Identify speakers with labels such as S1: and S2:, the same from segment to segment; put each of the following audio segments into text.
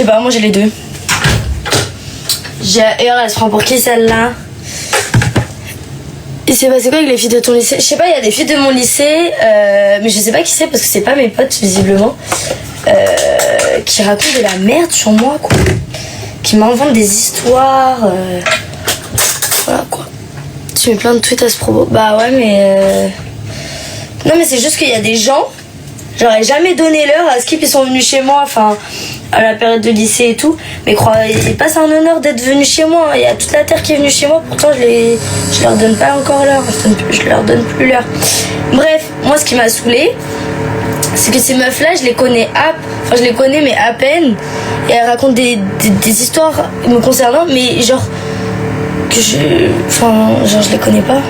S1: sais pas, moi j'ai les deux. Et alors, elle se prend pour qui celle-là? Il s'est passé quoi avec les filles de ton lycée? Je sais pas, il y a des filles de mon lycée, mais je sais pas qui c'est parce que c'est pas mes potes visiblement, qui racontent de la merde sur moi quoi. Qui m'inventent des histoires. Voilà quoi. Tu mets plein de tweets à ce propos. Bah ouais mais... Non mais c'est juste qu'il y a des gens, j'aurais jamais donné l'heure à Skip, ils sont venus chez moi, enfin à la période de lycée et tout, mais croyez pas, c'est un honneur d'être venu chez moi, il y a toute la terre qui est venue chez moi, pourtant je leur donne pas encore l'heure, je leur donne plus l'heure. Bref, moi ce qui m'a saoulée, c'est que ces meufs là je les connais mais à peine, et elles racontent des histoires me concernant, mais genre je les connais pas.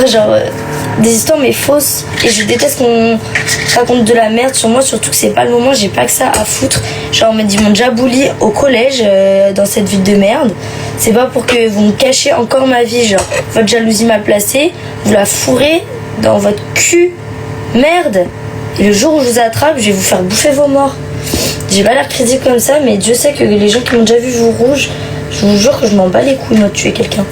S1: Genre des histoires mais fausses, et je déteste qu'on raconte de la merde sur moi, surtout que c'est pas le moment, j'ai pas que ça à foutre. Genre ils m'ont déjà bully au collège dans cette ville de merde, c'est pas pour que vous me cachiez encore ma vie, genre votre jalousie mal placée, vous la fourrez dans votre cul, merde, et le jour où je vous attrape je vais vous faire bouffer vos morts. J'ai pas l'air crédible comme ça, mais Dieu sait que les gens qui m'ont déjà vu jouer rouge, je vous jure que je m'en bats les couilles moi de tuer quelqu'un.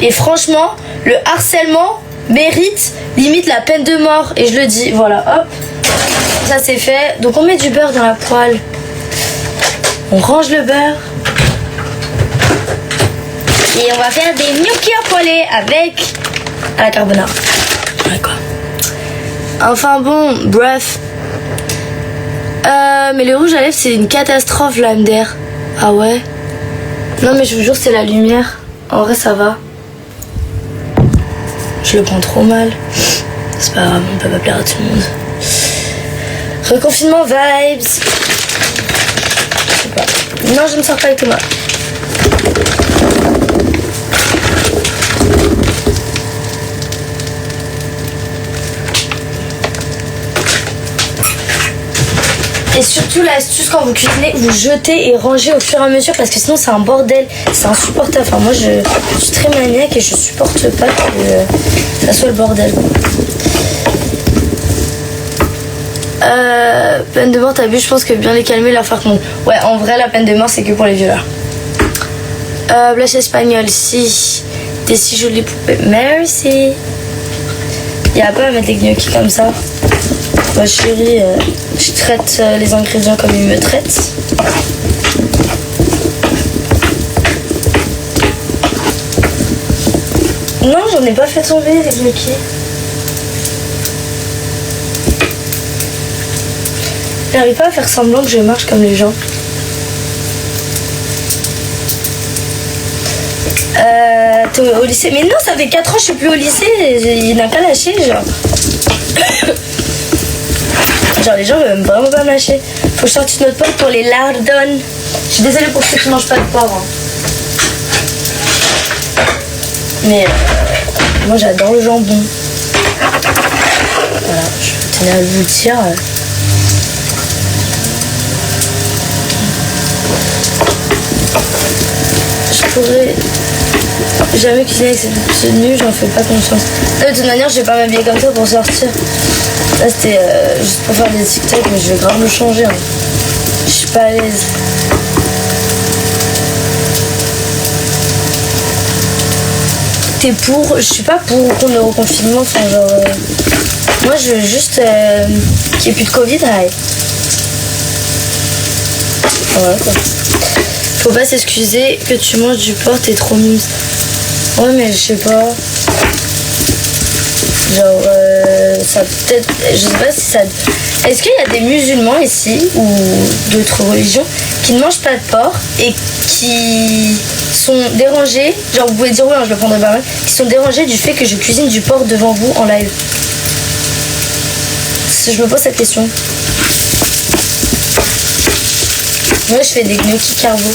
S1: Et franchement, le harcèlement mérite limite la peine de mort. Et je le dis, voilà, hop, ça c'est fait. Donc on met du beurre dans la poêle. On range le beurre. Et on va faire des gnocchis poêlés avec à la carbonara. Ouais quoi. Enfin bon, bref. Mais le rouge à lèvres c'est une catastrophe là, MDR. Ah ouais? Non mais je vous jure c'est la lumière. En vrai ça va. Je le prends trop mal. C'est pas grave, on peut pas plaire à tout le monde. Reconfinement vibes. Je sais pas. Non, je ne sors pas avec Thomas. Et surtout l'astuce quand vous cuisinez, vous jetez et rangez au fur et à mesure parce que sinon c'est un bordel, c'est insupportable. Enfin moi je suis très maniaque et je supporte pas que ça soit le bordel. Peine de mort, t'as vu, je pense que bien les calmer, leur faire comprendre. Ouais, en vrai la peine de mort c'est que pour les violeurs. Blush espagnol, si. T'es si jolie poupée. Merci. Y'a pas à mettre les gnocchis comme ça. Ma chérie, je traite les ingrédients comme ils me traitent. Non, j'en ai pas fait tomber les gnocchis. J'arrive pas à faire semblant que je marche comme les gens. T'es au lycée? Mais non, ça fait 4 ans que je suis plus au lycée. Il n'a pas lâché, genre. Genre les gens veulent vraiment pas me lâcher. Faut que je sorte une autre porte pour les lardons. Je suis désolée pour ceux qui mangent pas de porc. Hein. Mais moi j'adore le jambon. Voilà, je tenais à vous dire. Je pourrais jamais cuisiner avec cette tenue, j'en fais pas confiance. De toute manière, je vais pas m'habiller comme ça pour sortir. Là, c'était juste pour faire des TikTok, mais je vais grave le changer. Hein. Je suis pas à l'aise. T'es pour? Je suis pas pour le reconfinement. Enfin, genre. Moi, je veux juste qu'il n'y ait plus de Covid. Ouais. Voilà quoi. Faut pas s'excuser que tu manges du porc, t'es trop muse. Ouais, mais je sais pas. Genre, ça peut-être. Je sais pas si ça. Est-ce qu'il y a des musulmans ici ou d'autres religions qui ne mangent pas de porc et qui sont dérangés? Genre, vous pouvez dire oui, hein, je le prendrai pas mal. Qui sont dérangés du fait que je cuisine du porc devant vous en live? Je me pose cette question. Moi, je fais des gnocchis carbo.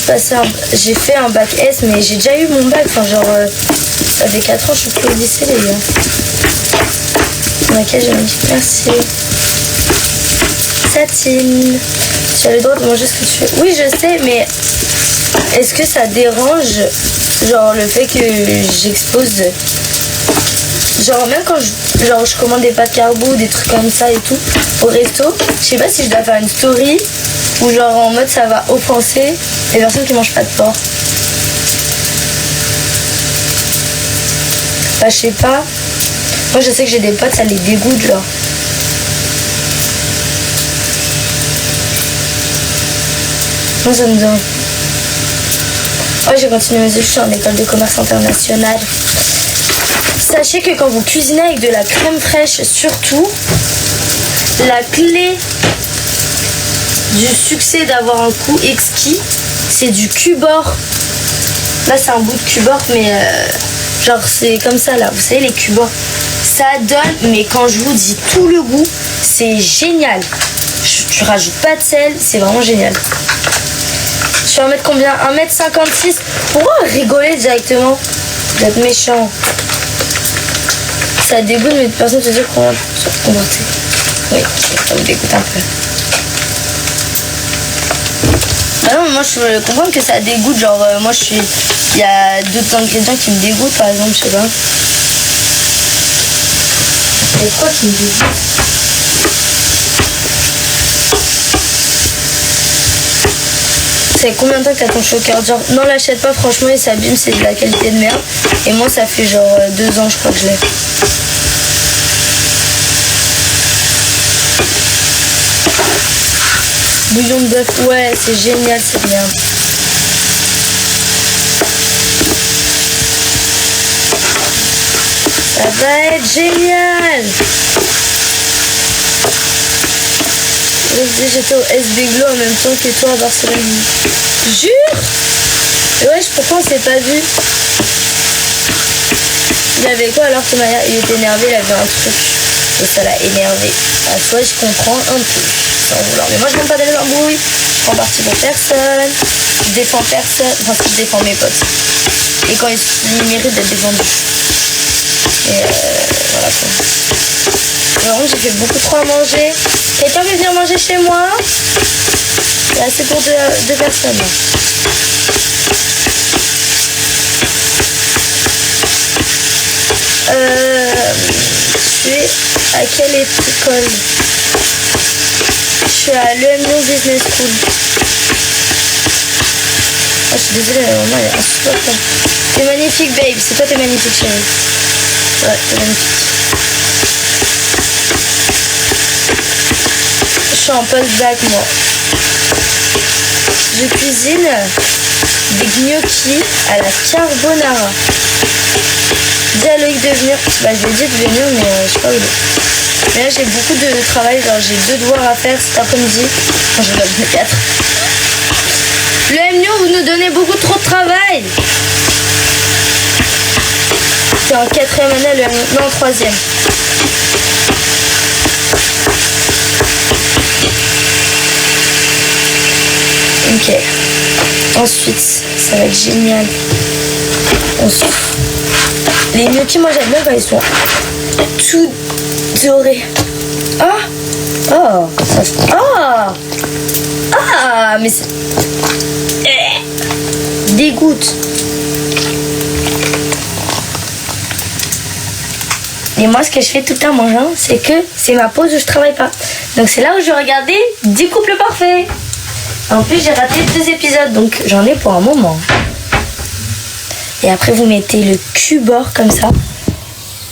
S1: J'ai fait un bac S, mais j'ai déjà eu mon bac. Enfin, genre, ça fait 4 ans que je suis plus au lycée, les gars. Dans laquelle j'ai dit merci. Satine. Tu as le droit de manger ce que tu veux. Oui, je sais, mais est-ce que ça dérange, genre, le fait que j'expose Genre même quand je commande des pâtes carbo, des trucs comme ça et tout au resto, je sais pas si je dois faire une story ou genre en mode ça va offenser les personnes qui mangent pas de porc. Bah je sais pas. Moi je sais que j'ai des potes, ça les dégoûte genre. Moi ça me dérange. Oh, j'ai continué mes études, je suis en école de commerce international. Sachez que quand vous cuisinez avec de la crème fraîche, surtout, la clé du succès d'avoir un goût exquis, c'est du cubord. Là, c'est un bout de cubord, mais genre, c'est comme ça, là. Vous savez, les cubords, ça donne, mais quand je vous dis tout le goût, c'est génial. Tu rajoutes pas de sel, c'est vraiment génial. Je vais en mettre combien? 1m56. Pourquoi rigoler directement? Vous êtes méchant. Ça dégoûte, mais personne ne te dit comment se comporter. Oui, ça me dégoûte un peu. Ah non, moi je comprends que ça dégoûte. Genre, moi je suis. Il y a d'autres ingrédients qui me dégoûtent, par exemple, je sais pas. C'est quoi qui me dégoûte? Ça fait combien de temps que t'as ton choker? Genre, non, l'achète pas, franchement, il s'abîme, c'est de la qualité de merde. Et moi, ça fait genre 2 ans, je crois que je l'ai. Bouillon de bœuf, ouais, c'est génial cette merde. Ça va être génial. J'étais au SB Glow en même temps que toi à Barcelone. Jure? Ouais, pourquoi on s'est pas vu? Il avait quoi alors que Maya? Il était énervé, il avait un truc. Et ça l'a énervé. En soi, je comprends un peu. Sans vouloir. Mais moi, je ne pas d'aller dans l'embrouille. Je prends parti pour personne. Je défends personne. Enfin, si je défends mes potes. Et quand ils méritent d'être défendus. Et voilà quoi. Par contre, j'ai fait beaucoup trop à manger. Quelqu'un veut venir manger chez moi? Il y a assez pour deux personnes. Je suis à quelle école? Je suis à l'EMO Business School. Oh, je suis désolée, la maman elle est insupportable. T'es magnifique, babe. C'est toi, t'es magnifique, chérie. Ouais, t'es magnifique. Je suis en post-bac, moi. Je cuisine des gnocchis à la carbonara. Dis à Loïc de venir. Bah, je lui ai dit de venir, mais je sais pas où il est. Mais là, j'ai beaucoup de travail. Genre, j'ai 2 devoirs à faire cet après-midi. Enfin, je vais donner 4. Le MNU, vous nous donnez beaucoup trop de travail. C'est en 4e année, le MNU. Non, en 3e. Ok. Ensuite, ça va être génial. On souffle. Les gnocchis, moi j'aime bien quand ils sont tout dorés. Ah! Oh! Ah! Ah! Mais c'est. Dégoûte. Et moi, ce que je fais tout le temps en mangeant, c'est que c'est ma pause où je travaille pas. Donc c'est là où je vais regarder 10 couples parfaits. En plus, j'ai raté 2 épisodes, donc j'en ai pour un moment. Et après, vous mettez le cubord comme ça,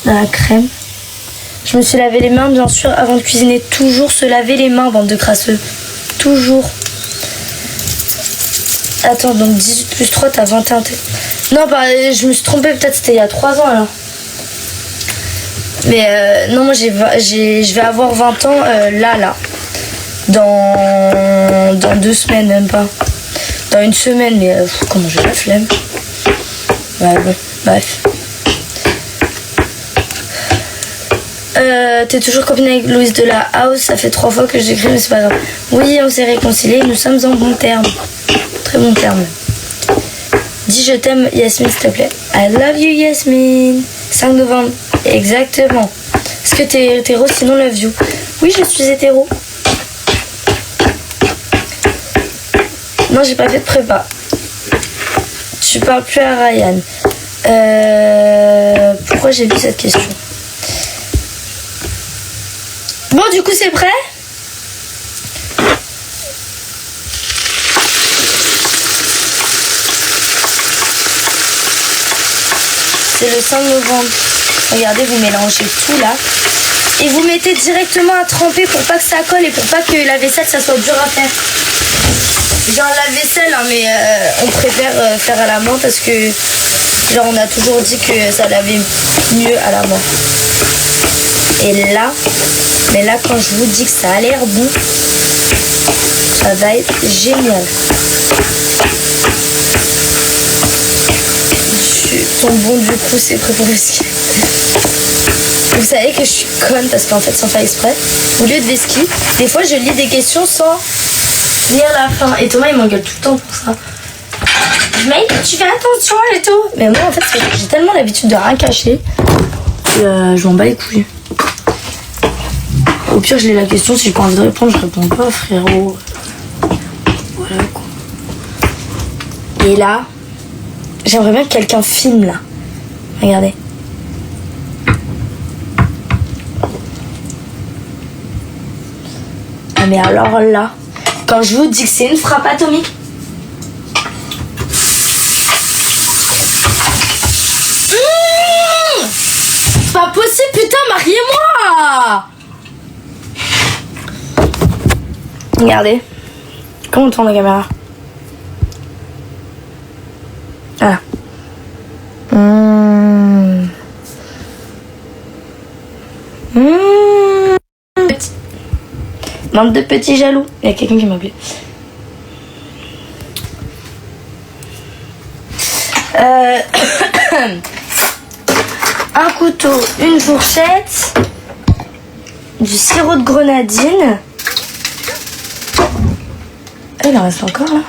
S1: dans la crème. Je me suis lavé les mains, bien sûr, avant de cuisiner. Toujours se laver les mains, bande de crasseux. Toujours. Attends, donc 18 plus 3, t'as 21. Non, bah, je me suis trompée, peut-être c'était il y a 3 ans, alors. Mais non, moi, je vais avoir 20 ans, là. Dans 2 semaines, même pas. Dans 1 semaine, mais comment j'ai la flemme. Ouais, bon, bref. T'es toujours copine avec Louise de la House. Ça fait 3 fois que j'écris, mais c'est pas grave. Oui, on s'est réconciliés, nous sommes en bon terme. Très bon terme. Dis je t'aime, Yasmine, s'il te plaît. I love you, Yasmine. 5 novembre. Exactement. Est-ce que t'es hétéro, sinon love you? Oui, je suis hétéro. Non, j'ai pas fait de prépa. Tu parles plus à Ryan. Pourquoi j'ai vu cette question? Bon, du coup, c'est prêt? C'est le 5 novembre. Regardez, vous mélangez tout là. Et vous mettez directement à tremper pour pas que ça colle et pour pas que la vaisselle, ça soit dur à faire. Genre la vaisselle, hein, mais on préfère faire à la main parce que genre on a toujours dit que ça lavait mieux à la main. Et là, mais là quand je vous dis que ça a l'air bon, ça va être génial. Ton bon du coup c'est prêt pour le ski. Vous savez que je suis conne parce qu'en fait sans faire exprès, au lieu de ski, des fois je lis des questions sans lire la fin. Et Thomas il m'engueule tout le temps pour ça. Mais tu fais attention et tout. Mais moi en fait j'ai tellement l'habitude de rien cacher que je m'en bats les couilles. Au pire je lis la question, si j'ai pas envie de répondre je réponds pas frérot. Voilà quoi. Et là, j'aimerais bien que quelqu'un filme là. Regardez. Ah mais alors là, quand je vous dis que c'est une frappe atomique. Pas possible, putain, mariez-moi. Regardez. Comment on tourne la caméra? Voilà. Bande de petits jaloux. Il y a quelqu'un qui m'a appelé. Un couteau, une fourchette, du sirop de grenadine. Il en reste encore là.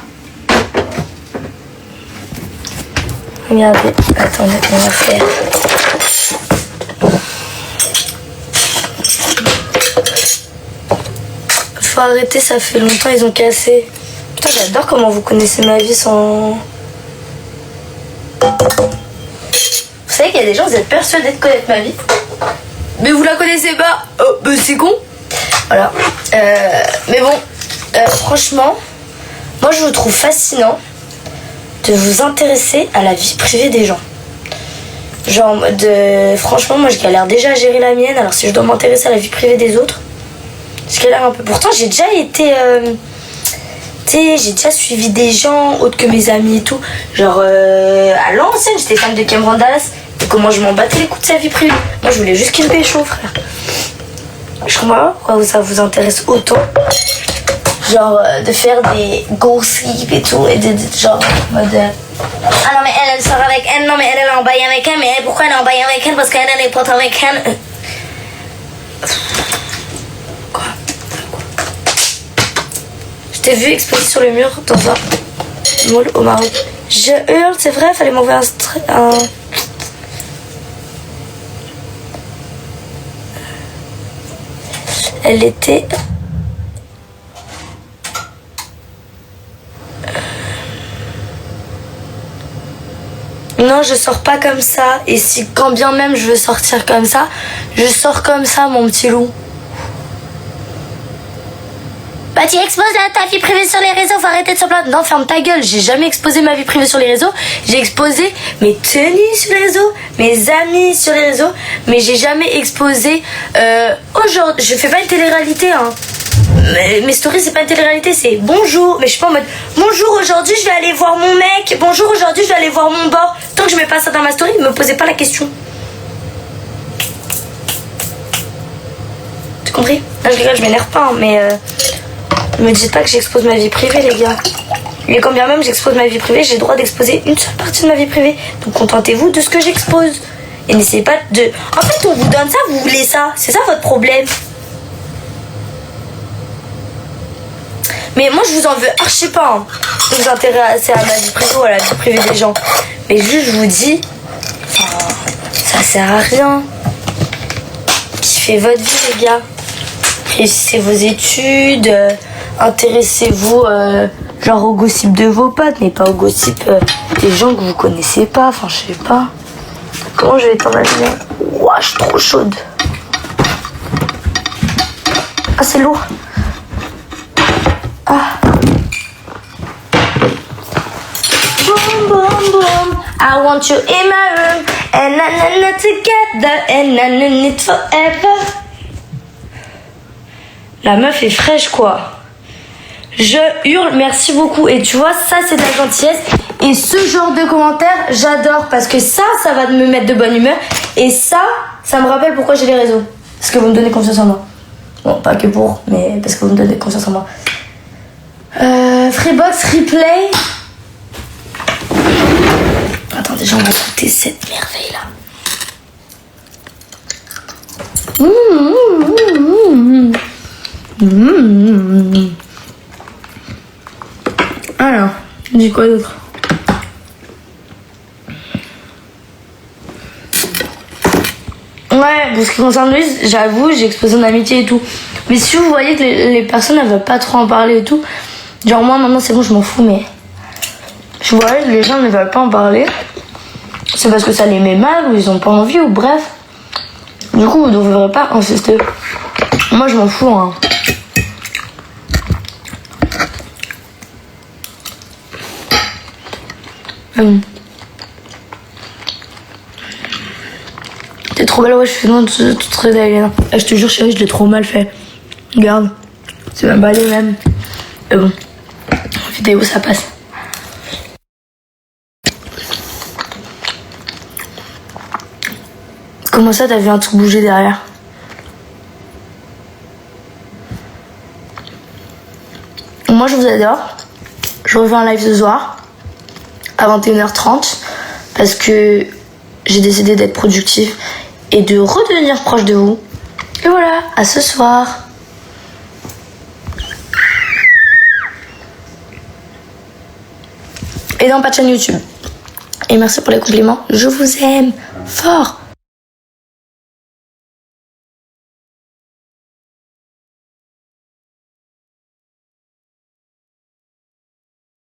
S1: Regardez, attendez, on va faire. Faut arrêter, ça fait longtemps, ils ont cassé. Putain, j'adore comment vous connaissez ma vie sans... Vous savez qu'il y a des gens, vous êtes persuadés de connaître ma vie, mais vous la connaissez pas. Oh, bah c'est con. Voilà. Mais bon, franchement, moi je vous trouve fascinant de vous intéresser à la vie privée des gens. Genre, franchement, moi je galère déjà à gérer la mienne, alors si je dois m'intéresser à la vie privée des autres, je galère un peu. Pourtant, j'ai déjà été... j'ai déjà suivi des gens autres que mes amis et tout. Genre, à l'ancienne, j'étais fan de Cameron Dallas. Et comment je m'en battais les coups de sa vie privée. Moi, je voulais juste qu'il me pécho, frère. Je comprends pas pourquoi ça vous intéresse autant. Genre, de faire des gossips et tout. Et genre, en mode... ah non, mais elle sort avec elle. Non, mais elle est en bail avec elle. Mais elle, pourquoi elle est en bail avec elle? Parce qu'elle est pote avec elle. Quoi? Je t'ai vu exposé sur le mur dans un mall au Maroc. Je hurle, c'est vrai, fallait m'envoyer un... Elle était... Non, je sors pas comme ça. Et si quand bien même je veux sortir comme ça, je sors comme ça, mon petit loup. Bah tu exposes ta vie privée sur les réseaux, faut arrêter de se plaindre. Non, ferme ta gueule, j'ai jamais exposé ma vie privée sur les réseaux. J'ai exposé mes tenues sur les réseaux, mes amis sur les réseaux, mais j'ai jamais exposé... aujourd'hui, je fais pas une télé-réalité, hein. Mes stories c'est pas une télé-réalité, c'est bonjour, mais je suis pas en mode bonjour, aujourd'hui je vais aller voir mon mec, bonjour, aujourd'hui je vais aller voir mon bord. Tant que je mets pas ça dans ma story, me posez pas la question. Tu compris? Non, je rigole, je m'énerve pas, hein, mais me dites pas que j'expose ma vie privée, les gars. Et quand bien même j'expose ma vie privée, j'ai le droit d'exposer une seule partie de ma vie privée. Donc contentez-vous de ce que j'expose. Et n'essayez pas de... En fait, on vous donne ça, vous voulez ça. C'est ça votre problème. Mais moi, je vous en veux archi pas. Hein, de vous intéresser à ma vie privée ou à la vie privée des gens. Mais juste, je vous dis... Enfin, ça sert à rien. Kiffez votre vie, les gars. Réussissez vos études. Intéressez-vous genre au gossip de vos potes, mais pas au gossip des gens que vous connaissez pas. Enfin, je sais pas. Comment je vais t'en allumer? Ouah, je suis trop chaude. Ah, c'est lourd. Ah. Boom, boom, boom. I want you in my room. And I together. And I need forever. La meuf est fraîche, quoi. Je hurle, merci beaucoup. Et tu vois, ça, c'est de la gentillesse. Et ce genre de commentaires, j'adore. Parce que ça va me mettre de bonne humeur. Et ça me rappelle pourquoi j'ai les réseaux. Parce que vous me donnez confiance en moi. Bon, pas que pour, mais parce que vous me donnez confiance en moi. Freebox Replay. Attends, déjà, on va écouter cette merveille-là. Alors, dis quoi d'autre? Ouais, pour ce qui concerne Louise, j'avoue, j'ai exposé mon amitié et tout. Mais si vous voyez que les personnes elles veulent pas trop en parler et tout, genre moi maintenant c'est bon, je m'en fous, mais je vois que les gens ne veulent pas en parler, c'est parce que ça les met mal ou ils ont pas envie ou bref. Du coup, vous ne devrez pas insister. Moi je m'en fous, hein. T'es trop belle, ouais, je suis loin de toute très belle. Je te jure, chérie, je l'ai trop mal fait. Regarde, c'est même pas les mêmes. Mais bon, en vidéo, ça passe. Comment ça, t'as vu un truc bouger derrière? Moi, je vous adore. Je refais un live ce soir à 21h30 parce que j'ai décidé d'être productif et de redevenir proche de vous. Et voilà, à ce soir. Et non, pas de chaîne YouTube. Et merci pour les compliments. Je vous aime fort.